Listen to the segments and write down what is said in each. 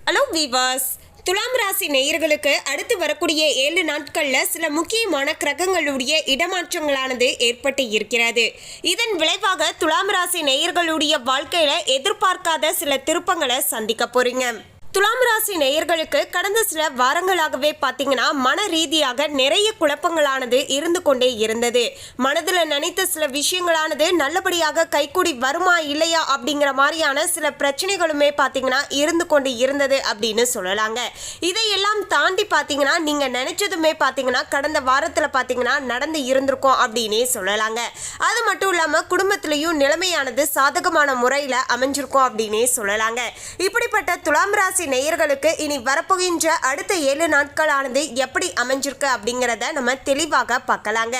Hello viewers, துலாம் ராசி நேயர்களுக்கு அடுத்து வரக்கூடிய 7 நாட்களில் சில முக்கியமான கிரகங்களுடைய இடமாற்றங்களானது ஏற்பட்டு இருக்கிறது. இதன் விளைவாக துலாம் ராசி நேயர்களுடைய வாழ்க்கையில எதிர்பார்க்காத சில திருப்பங்களை சந்திக்க போறீங்க. துலாம் ராசி நேயர்களுக்கு கடந்த சில வாரங்களாகவே பார்த்தீங்கன்னா மன ரீதியாக நிறைய குழப்பங்களானது இருந்து கொண்டே இருந்தது. மனதில் நினைத்த சில விஷயங்களானது நல்லபடியாக கைகூடி வருமா இல்லையா அப்படிங்கிற மாதிரியான சில பிரச்சனைகளுமே பார்த்தீங்கன்னா இருந்து கொண்டு இருந்தது அப்படின்னு சொல்லலாங்க. இதையெல்லாம் தாண்டி பார்த்தீங்கன்னா நீங்கள் நினைச்சதுமே பார்த்தீங்கன்னா கடந்த வாரத்தில் பார்த்தீங்கன்னா நடந்து இருந்திருக்கோம் அப்படின்னே சொல்லலாங்க. அது மட்டும் இல்லாமல் குடும்பத்திலையும் நிலைமையானது சாதகமான முறையில் அமைஞ்சிருக்கும் அப்படின்னே சொல்லலாங்க. இப்படிப்பட்ட துலாம் ராசி நேயர்களுக்கு இனி வரப்போகின்ற அடுத்த 7 நாட்களானது எப்படி அமைஞ்சிருக்கு அப்படிங்கிறத நம்ம தெளிவாக பார்க்கலாங்க.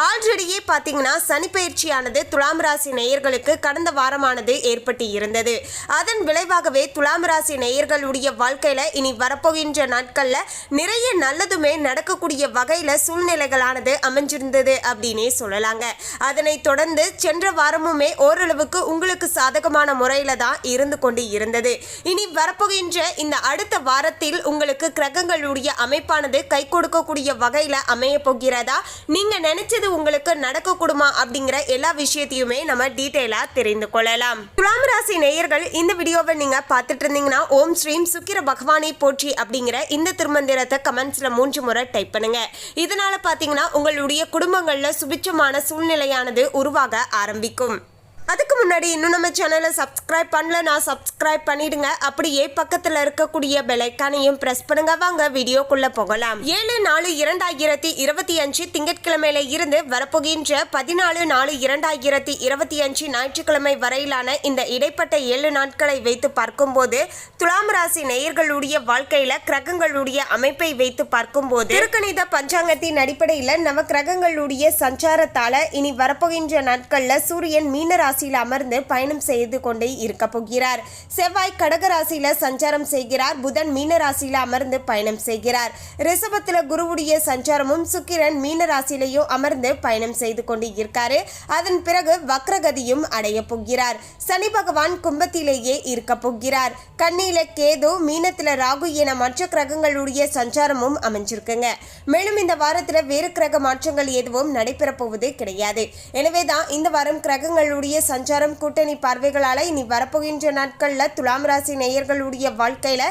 ஆல்ரெடியே பார்த்தீங்கன்னா சனி பயிற்சியானது துலாம் ராசி நேயர்களுக்கு கடந்த வாரமானது ஏற்பட்டு இருந்தது. அதன் விளைவாகவே துலாம் ராசி நேயர்களுடைய வாழ்க்கையில இனி வரப்போகின்ற நாட்கள்ல நிறைய நல்லதுமே நடக்கக்கூடிய வகையில சூழ்நிலைகளானது அமைஞ்சிருந்தது அப்படின்னே சொல்லலாங்க. அதனை தொடர்ந்து சென்ற வாரமுமே ஓரளவுக்கு உங்களுக்கு சாதகமான முறையில தான் இருந்து கொண்டு இருந்தது. இனி வரப்போகின்ற இந்த அடுத்த வாரத்தில் உங்களுக்கு கிரகங்களுடைய அமைப்பானது கை கொடுக்கக்கூடிய வகையில அமைய போகிறதா, நீங்க நினைச்சது உங்களுக்கு நடக்கக்கூடுமா அப்படிங்கிற எல்லா விஷயத்தையுமே நம்ம டீடைலா தெரிந்து கொள்ளலாம். துலாம் ராசி நேயர்கள் இந்த வீடியோவை நீங்க பார்த்துட்டு இருந்தீங்கன்னா ஓம் ஸ்ரீம் சுக்கிர பகவானை போற்றி அப்படிங்கிற இந்த திருமந்திரத்தை கமெண்ட்ஸ்ல 3 முறை டைப் பண்ணுங்க. இதனால பாத்தீங்கன்னா உங்களுடைய குடும்பங்கள்ல சுபிட்சமான சூழ்நிலையானது உருவாக ஆரம்பிக்கும். அதுக்கு முன்னாடி இன்னும் நம்ம சேனலை சப்ஸ்கிரைப் பண்ணலனா சப்ஸ்கிரைப் பண்ணிடுங்க. அப்படியே பக்கத்தில் இருக்கக்கூடிய பெல் ஐக்கானையும் பிரஸ் பண்ணுங்க. வாங்க வீடியோக்குள்ள போகலாம். 7/4/2025 திங்கட்கிழமையில இருந்து வரப்போகின்ற 14/4/2025 ஞாயிற்றுக்கிழமை வரையிலான இந்த இடைப்பட்ட 7 நாட்களை வைத்து பார்க்கும்போது துலாம் ராசி நேயர்களுடைய வாழ்க்கையில கிரகங்களுடைய அமைப்பை வைத்து பார்க்கும்போது திருக்கணித பஞ்சாங்கத்தின் அடிப்படையில் நவ கிரகங்களுடைய சஞ்சாரத்தால இனி வரப்போகின்ற நாட்கள்ல சூரியன் மீன ராசி அமர்ந்து பயணம் செய்து கொண்டே இருக்க போகிறார். செவ்வாய் கடக ராசியில சஞ்சாரம் செய்கிறார். புதன் மீன ராசியில அமர்ந்து பயணம் செய்கிறார். ரிஷபத்துல குருவுடைய சஞ்சாரமும் சுக்கிரன் மீன ராசியிலையும் அமர்ந்து பயணம் செய்து கொண்டு இருக்காரு. அதன் பிறகு வக்ரகதியும் அடைய போகிறார். சனி பகவான் கும்பத்திலேயே இருக்க போகிறார். கன்னியில கேது, மீனத்துல ராகு என மற்ற கிரகங்களுடைய சஞ்சாரமும் அமைஞ்சிருக்குங்க. மேலும் இந்த வாரத்துல வேறு கிரக மாற்றங்கள் எதுவும் நடைபெற போவது கிடையாது. எனவேதான் இந்த வாரம் கிரகங்களுடைய சஞ்சாரம் கூட்டணி பார்வைகளால இனி வரப்போகின்ற நாட்கள்ல துலாம் ராசி நேயர்களுடைய வாழ்க்கையில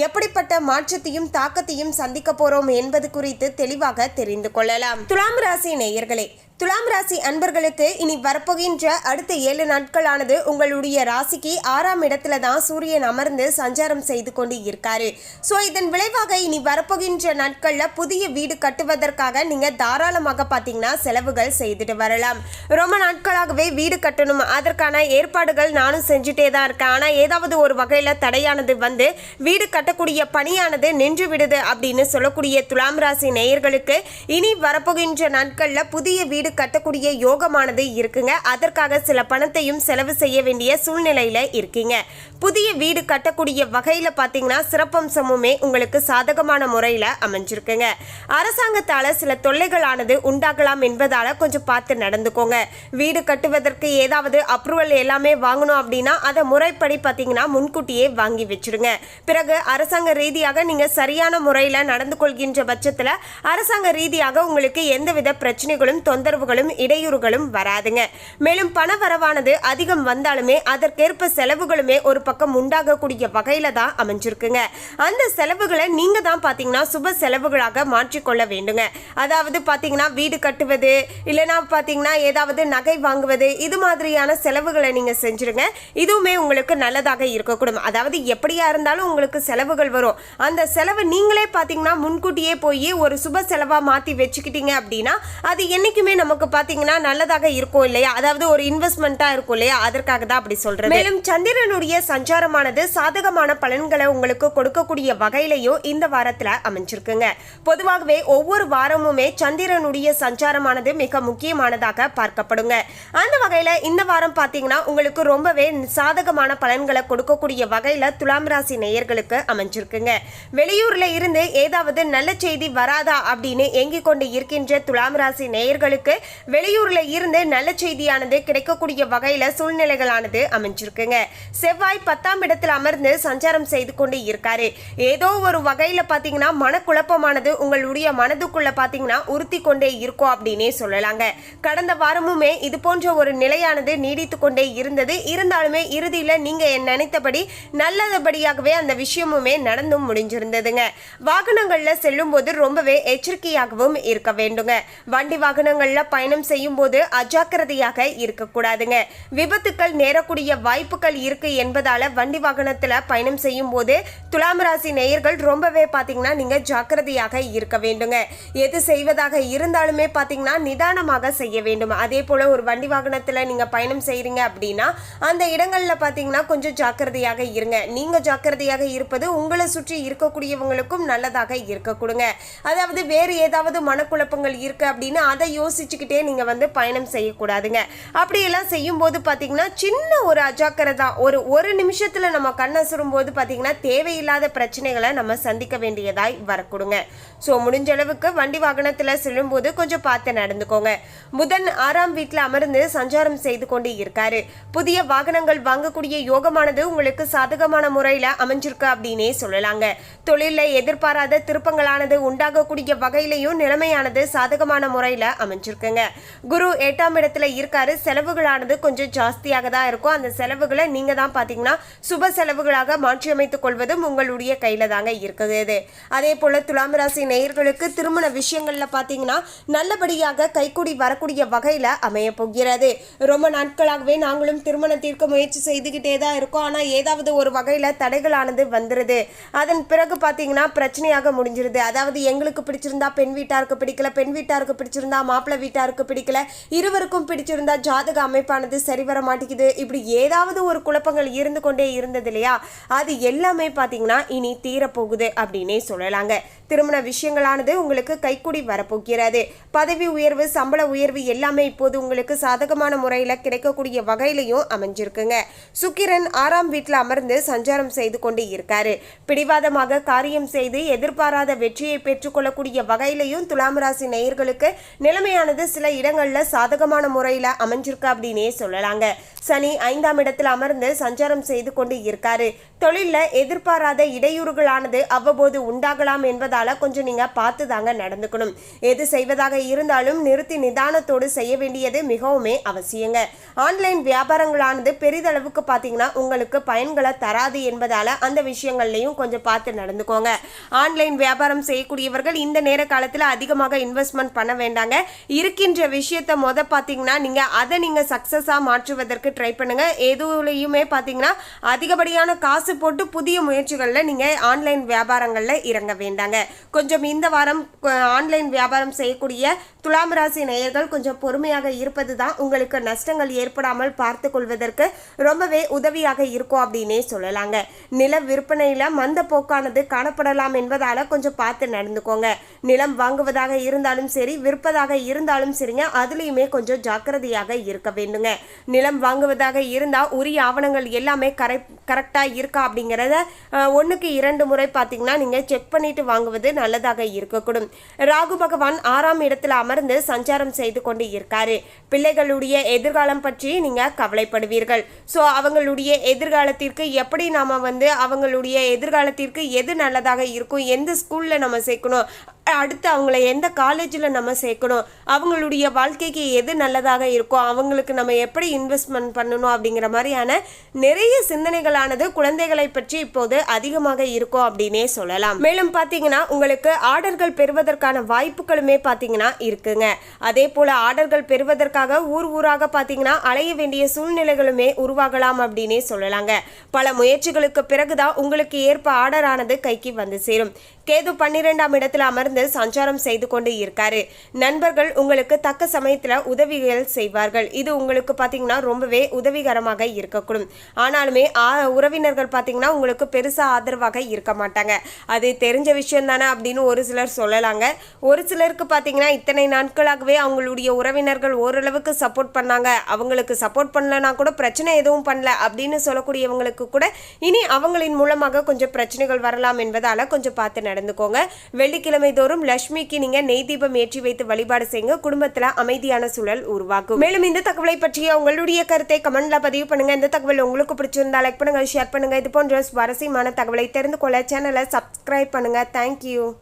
எப்படிப்பட்ட மாற்றத்தையும் தாக்கத்தையும் சந்திக்க போறோம் என்பது குறித்து தெளிவாக தெரிந்து கொள்ளலாம். துலாம் ராசி நேயர்களே, துலாம் ராசி அன்பர்களுக்கு இனி வரப்போகின்ற அடுத்த 7 நாட்களானது உங்களுடைய ராசிக்கு 6ஆம் இடத்துல தான் சூரியன் அமர்ந்து சஞ்சாரம் செய்து கொண்டு இருக்காரு. ஸோ இதன் விளைவாக இனி வரப்போகின்ற நாட்கள்ல புதிய வீடு கட்டுவதற்காக நீங்க தாராளமாக பார்த்தீங்கன்னா செலவுகள் செய்துட்டு வரலாம். ரொம்ப நாட்களாகவே வீடு கட்டணும், அதற்கான ஏற்பாடுகள் நானும் செஞ்சுட்டே தான் இருக்கேன். ஆனால் ஏதாவது ஒரு வகையில் தடையானது வந்து வீடு கட்டக்கூடிய பணியானது நின்று விடுது அப்படின்னு சொல்லக்கூடிய துலாம் ராசி நேயர்களுக்கு இனி வரப்போகின்ற நாட்கள்ல புதிய வீடு கட்டக்கூடிய யோகமானது இருக்குங்க. அதற்காக சில பணத்தையும் செலவு செய்ய வேண்டிய சூழ்நிலையில இருக்கீங்க. புதிய வீடு கட்டக்கூடிய வகையில பாத்தீங்கன்னா சிறப்பம்சமுமே உங்களுக்கு சாதகமான முறையில அமைஞ்சிருக்குங்க. அரசாங்கத்தால சில தொல்லைகளானது உண்டாகலாம் என்பதால கொஞ்சம் பார்த்து நடந்துக்கோங்க. வீடு கட்டுவதற்கு ஏதாவது அப்ரூவல் எல்லாமே வாங்கணும் அப்படின்னா அதை முறைப்படி பாத்தீங்கன்னா முன்கூட்டியே வாங்கி வச்சிருங்க. பிறகு அரசாங்க ரீதியாக நீங்க சரியான முறையில நடந்து கொள்கின்ற பட்சத்துல அரசாங்க ரீதியாக உங்களுக்கு எந்தவித பிரச்சனைகளும் தொந்தரவுகளும் இடையூறுகளும் வராதுங்க. மேலும் பண வரவானது அதிகம் வந்தாலுமே அதற்கேற்ப செலவுகளுமே ஒரு பக்கம் உண்டாகக்கூடிய வகையில தான் அமைஞ்சிருக்குங்க. அந்த செலவுகளை நீங்க தான் பாத்தீங்கன்னா சுப செலவுகளாக மாற்றிக்கொள்ள வேண்டுங்க. அதாவது பாத்தீங்கன்னா வீடு கட்டுவது, இல்லைன்னா பாத்தீங்கன்னா ஏதாவது நகை வாங்குவது, இது மாதிரியான செலவுகளை நீங்க செஞ்சிருங்க. இதுவுமே உங்களுக்கு நல்லதாக இருக்கக்கூடும். அதாவது எப்படியா இருந்தாலும் உங்களுக்கு செலவுகள் வரும். அந்த செலவு நீங்களே பாத்தீங்கன்னா முன்கூட்டியே போய் ஒரு சுப செலவா மாத்தி வச்சுக்கிட்டீங்க அப்படின்னா அது என்னைக்குமே நமக்கு பாத்தீங்கன்னா நல்லதாக இருக்கும் இல்லையா? அதாவது ஒரு இன்வெஸ்ட்மெண்டா இருக்கும் இல்லையா? அதற்காக தான் அப்படி சொல்றேன். மேலும் சந்திரனுடைய சஞ்சாரமானது சாதகமான பலன்களை உங்களுக்கு கொடுக்கக்கூடிய வகையிலையும் இந்த வாரத்துல அமைஞ்சிருக்குங்க. பொதுவாகவே ஒவ்வொரு வாரமுமே சந்திரனுடைய சஞ்சாரமானது மிக முக்கியமானதாக பார்க்கப்படுங்க. அந்த வகையில இந்த வாரம் பாத்தீங்கன்னா உங்களுக்கு ரொம்பவே சாதகமான பலன்களை கொடுக்கக்கூடிய வகையில துலாம் ராசி நேயர்களுக்கு அமைஞ்சிருக்குங்க. வெளியூர்ல இருந்து ஏதாவது நல்ல செய்தி வராதா அப்படின்னு ஏங்கிக் கொண்டு இருக்கின்ற துலாம் ராசி நேயர்களுக்கு உங்களுக்கு வெளியூர்ல இருந்து நல்ல செய்தியானது கிடைக்கக்கூடிய வகையில சூழ்நிலைகளானது அமைஞ்சிருக்குங்க. செவ்வாய் 10ஆம் இடத்தில் அமர்ந்து சஞ்சாரம் செய்து கொண்டு இருக்காரு. ஏதோ ஒரு வகையில பாத்தீங்கன்னா மனக்குழப்பமானது உங்களுடைய மனதுக்குள்ள பாத்தீங்கன்னா உறுத்தி கொண்டே இருக்கும் அப்படின்னே சொல்லலாங்க. கடந்த வாரமுமே இது போன்ற ஒரு நிலையானது நீடித்து கொண்டே இருந்தது. இருந்தாலுமே இறுதியில நீங்க நினைத்தபடி நல்லபடியாகவே அந்த விஷயமுமே நடந்தும் முடிஞ்சிருந்ததுங்க. வாகனங்கள்ல செல்லும் போது ரொம்பவே எச்சரிக்கையாகவும் இருக்க வேண்டுங்க. வண்டி வாகனங்கள்ல பயணம் செய்யும் போது அஜாக்கிரதையாக இருக்கக்கூடாதுங்க. விபத்துக்கள் நேரக்கூடிய வாய்ப்புகள் இருக்கு என்பதால வண்டி வாகனத்துல பயணம் செய்யும் போது துலாம் ராசி நேயர்கள் ரொம்பவே பாத்தீங்கன்னா நீங்க ஜாக்கிரதையாக இருக்க வேண்டுங்க. எது செய்வதாக இருந்தாலுமே பாத்தீங்கன்னா நிதானமாக செய்ய வேண்டும். அதே போல ஒரு வண்டி வாகனத்துல நீங்க பயணம் செய்றீங்க அப்படின்னா அந்த இடங்கள்ல பாத்தீங்கன்னா கொஞ்சம் ஜாக்கிரதையாக இருங்க. நீங்க ஜாக்கிரதையாக இருப்பது உங்களை சுற்றி இருக்கக்கூடியவங்களுக்கும் நல்லதாக இருக்க கொடுங்க. அதாவது வேறு ஏதாவது மனக்குழப்பங்கள் இருக்கு அப்படின்னு அதை யோசிச்சுக்கிட்டே நீங்க பயணம் செய்யக்கூடாதுங்க. அப்படியெல்லாம் செய்யும் போது பாத்தீங்கன்னா சின்ன ஒரு அஜாக்கிரதா ஒரு நிமிஷத்துல நம்ம கண்ணசுரும் போது பாத்தீங்கன்னா தேவையில்லாத பிரச்சனைகளை நம்ம சந்திக்க வேண்டியதாய் வரக்கூடுங்க. ஸோ முடிஞ்ச அளவுக்கு வண்டி வாகனத்துல செல்லும் போது கொஞ்சம் பார்த்து நடந்துக்கோங்க. புதன் 6ஆம் வீட்டில் அமர்ந்து சஞ்சாரம் செய்து கொண்டு இருக்காரு. புதிய வாகனங்கள் வாங்கக்கூடிய யோகமானது உங்களுக்கு சாதகமான முறையில அமைஞ்சிருக்கு அப்படின்னே சொல்லலாங்க. தொழில எதிர்பாராத திருப்பங்களானது உண்டாகக்கூடிய வகையிலையும் நிலைமையானது சாதகமான முறையில அமைஞ்சிருக்குங்க. குரு 8ஆம் இடத்துல இருக்காரு. செலவுகளானது கொஞ்சம் ஜாஸ்தியாக தான் இருக்கும். அந்த செலவுகளை நீங்க தான் பாத்தீங்கன்னா சுப செலவுகளாக மாற்றி அமைத்துக் கொள்வதும் உங்களுடைய கையில தாங்க இருக்குது. அதே போல துலாம் ராசி நேயர்களுக்கு திருமண விஷயங்கள்ல பாத்தீங்கன்னா நல்லபடியாக கைக்கூடி வரக்கூடிய வகையில அமைய போகிறது. ரொம்ப நாட்களாகவே நாங்களும் திருமணத்திற்கு முயற்சி செய்துகிட்டே தான் இருக்கோம். ஆனா ஏதாவது ஒரு வகையில தடைகளானது வந்துருது. அதன் பிறகு பாத்தீங்கன்னா பிரச்சனையாக முடிஞ்சிருது. அதாவது எங்களுக்கு பிடிச்சிருந்தா பெண் வீட்டாருக்கு பிடிக்கல, பெண் வீட்டாருக்கு பிடிச்சிருந்தா மாப்பிள்ளை வீட்டாருக்கு பிடிக்கல, இருவருக்கும் பிடிச்சிருந்தா ஜாதக அமைப்பானது சரி வர மாட்டேங்குது. இப்படி ஏதாவது ஒரு குழப்பங்கள் இருந்து கொண்டே இருந்தது இல்லையா, அது எல்லாமே பாத்தீங்கன்னா இனி தீரப்போகுது அப்படின்னே சொல்லலாங்க. திருமண விஷயங்களானது உங்களுக்கு கைக்கூடி வரப்போகிறது. பதவி உயர்வு, சம்பள உயர்வு எல்லாமே இப்போது உங்களுக்கு சாதகமான முறையில கிடைக்கக்கூடிய வகையிலையும் அமைஞ்சிருக்குங்க. சுக்கிரன் 6ஆம் வீட்டில் அமர்ந்து சஞ்சாரம் செய்து கொண்டு இருக்காரு. பிடிவாதமாக காரியம் செய்து எதிர்பாராத வெற்றியை பெற்றுக்கொள்ளக்கூடிய வகையிலையும் துலாம் ராசி நேயர்களுக்கு நிலைமையானது சில இடங்கள்ல சாதகமான முறையில அமைஞ்சிருக்கு அப்படின்னே சொல்லலாங்க. சனி 5ஆம் இடத்தில் அமர்ந்து சஞ்சாரம் செய்து கொண்டு இருக்காரு. தொழில எதிர்பாராத இடையூறுகளானது அவ்வப்போது உண்டாகலாம் என்பதால கொஞ்சம் நீங்க பார்த்து தாங்க நடந்துக்கணும். எது செய்வதாக இருந்தாலும் நிறுத்தி நிதானத்தோடு செய்ய வேண்டியது மிகவுமே அவசியங்க. ஆன்லைன் வியாபாரங்களானது பெரிதளவுக்கு பாத்தீங்கன்னா உங்களுக்கு பயன்களை தராது என்பதால அந்த விஷயங்கள்லையும் கொஞ்சம் பார்த்து நடந்துக்கோங்க. ஆன்லைன் வியாபாரம் செய்யக்கூடியவர்கள் இந்த நேர காலத்துல அதிகமாக இன்வெஸ்ட்மெண்ட் பண்ண வேண்டாங்க. இருக்கின்ற விஷயத்த பாத்தீங்கன்னா நீங்க சக்சஸா மாற்றுவதற்கு ட்ரை பண்ணுங்க. எதுலையுமே பாத்தீங்கன்னா அதிகப்படியான காசு போட்டு புதிய முயற்சிகள்ல நீங்க ஆன்லைன் வியாபாரங்கள்ல இறங்க வேண்டாங்க. கொஞ்சம் இந்த வாரம் ஆன்லைன் வியாபாரம் செய்யக்கூடிய துலாம் ராசி நேயர்கள் கொஞ்சம் பொறுமையாக இருப்பது தான் உங்களுக்கு நஷ்டங்கள் ஏற்படாமல் பார்த்து கொள்வதற்கு ரொம்பவே உதவியாக இருக்கும் அப்படின்னே சொல்லலாங்க. நில விற்பனையில மந்த போக்கானது காணப்படலாம் என்பதால கொஞ்சம் பார்த்து நடந்துக்கோங்க. நிலம் வாங்குவதாக இருந்தாலும் சரி, விற்பதாக இருந்தாலும் சரிங்க, அதுலயுமே கொஞ்சம் ஜாக்கிரதையாக இருக்க வேண்டுங்க. நிலம் வாங்குவதாக இருந்தா உரிய ஆவணங்கள் எல்லாமே கரெக்டா இருக்கா அப்படிங்கிறத 1க்கு 2 முறை பார்த்தீங்கன்னா நீங்க செக் பண்ணிட்டு வாங்குவது நல்லதாக இருக்கக்கூடும். ராகு பகவான் 6ஆம் இடத்துல அமர்ந்து சஞ்சாரம் செய்து கொண்டு இருக்காரு. பிள்ளைகளுடைய எதிர்காலம் பற்றி நீங்க கவலைப்படுவீர்கள். ஸோ அவங்களுடைய எதிர்காலத்திற்கு எப்படி நாம அவங்களுடைய எதிர்காலத்திற்கு எது நல்லதாக இருக்கும், எந்த ஸ்கூல்ல நம்ம சேர்க்கணும், அடுத்து அவங்கள எந்த காலேஜில் நம்ம சேர்க்கணும், அவங்களுடைய வாழ்க்கைக்கு எது நல்லதாக இருக்கும், அவங்களுக்கு நம்ம எப்படி இன்வெஸ்ட்மெண்ட் பண்ணணும் அப்படிங்கிற மாதிரியான நிறைய சிந்தனைகளானது குழந்தைகளை பற்றி இப்போது அதிகமாக இருக்கும் அப்படின்னே சொல்லலாம். மேலும் பார்த்தீங்கன்னா உங்களுக்கு ஆர்டர்கள் பெறுவதற்கான வாய்ப்புகளுமே பார்த்தீங்கன்னா இருக்குங்க. அதே போல ஆர்டர்கள் பெறுவதற்காக ஊராக பார்த்தீங்கன்னா அலைய வேண்டிய சூழ்நிலைகளுமே உருவாகலாம் அப்படின்னே சொல்லலாங்க. பல முயற்சிகளுக்கு பிறகுதான் உங்களுக்கு ஏற்ப ஆர்டர் ஆனது கைக்கு வந்து சேரும். கேது 12ஆம் இடத்துல அமர்ந்து சஞ்சாரம் செய்து கொண்டு இருக்காரு. நண்பர்கள் உங்களுக்கு தக்க சமயத்துல உதவிகள் செய்வார்கள். இது உங்களுக்கு பாத்தீங்கன்னா ரொம்பவே உதவிகரமாக இருக்கக்கூடும். ஆனாலுமே உறவினர்கள் பாத்தீங்கன்னா உங்களுக்கு பெருசா ஆதரவாக இருக்க மாட்டாங்க. அது தெரிஞ்ச விஷயம் தானே அப்படின்னு ஒரு சிலர் சொல்லலாங்க. ஒரு சிலருக்கு பாத்தீங்கன்னா இத்தனை நாட்களாகவே அவங்களுடைய உறவினர்கள் ஓரளவுக்கு சப்போர்ட் பண்ணாங்க, அவங்களுக்கு சப்போர்ட் பண்ணலனா கூட பிரச்சனை எதுவும் பண்ணல அப்படின்னு சொல்லக்கூடியவங்களுக்கு கூட இனி அவங்களின் மூலமாக கொஞ்சம் பிரச்சனைகள் வரலாம் என்பதால கொஞ்சம் பார்த்து நடந்துக்கோங்க. வெள்ளிக்கிழமை தோறும் லட்சுமிக்கு நீங்க நெய் தீபம் ஏற்றி வைத்து வழிபாடு செய்யுங்க. குடும்பத்துல அமைதியான சூழல் உருவாகும். மேலும் இந்த தகவலை பற்றிய உங்களுடைய கருத்தை கமெண்ட்ல பதிவு பண்ணுங்க. இந்த தகவல் உங்களுக்கு பிடிச்சிருந்தா லைக் பண்ணுங்க, ஷேர் பண்ணுங்க. இது போன்ற சுவாரஸ்யமான தகவலை தெரிந்து கொள்ள சேனலை சப்ஸ்கிரைப் பண்ணுங்க. தேங்க்யூ.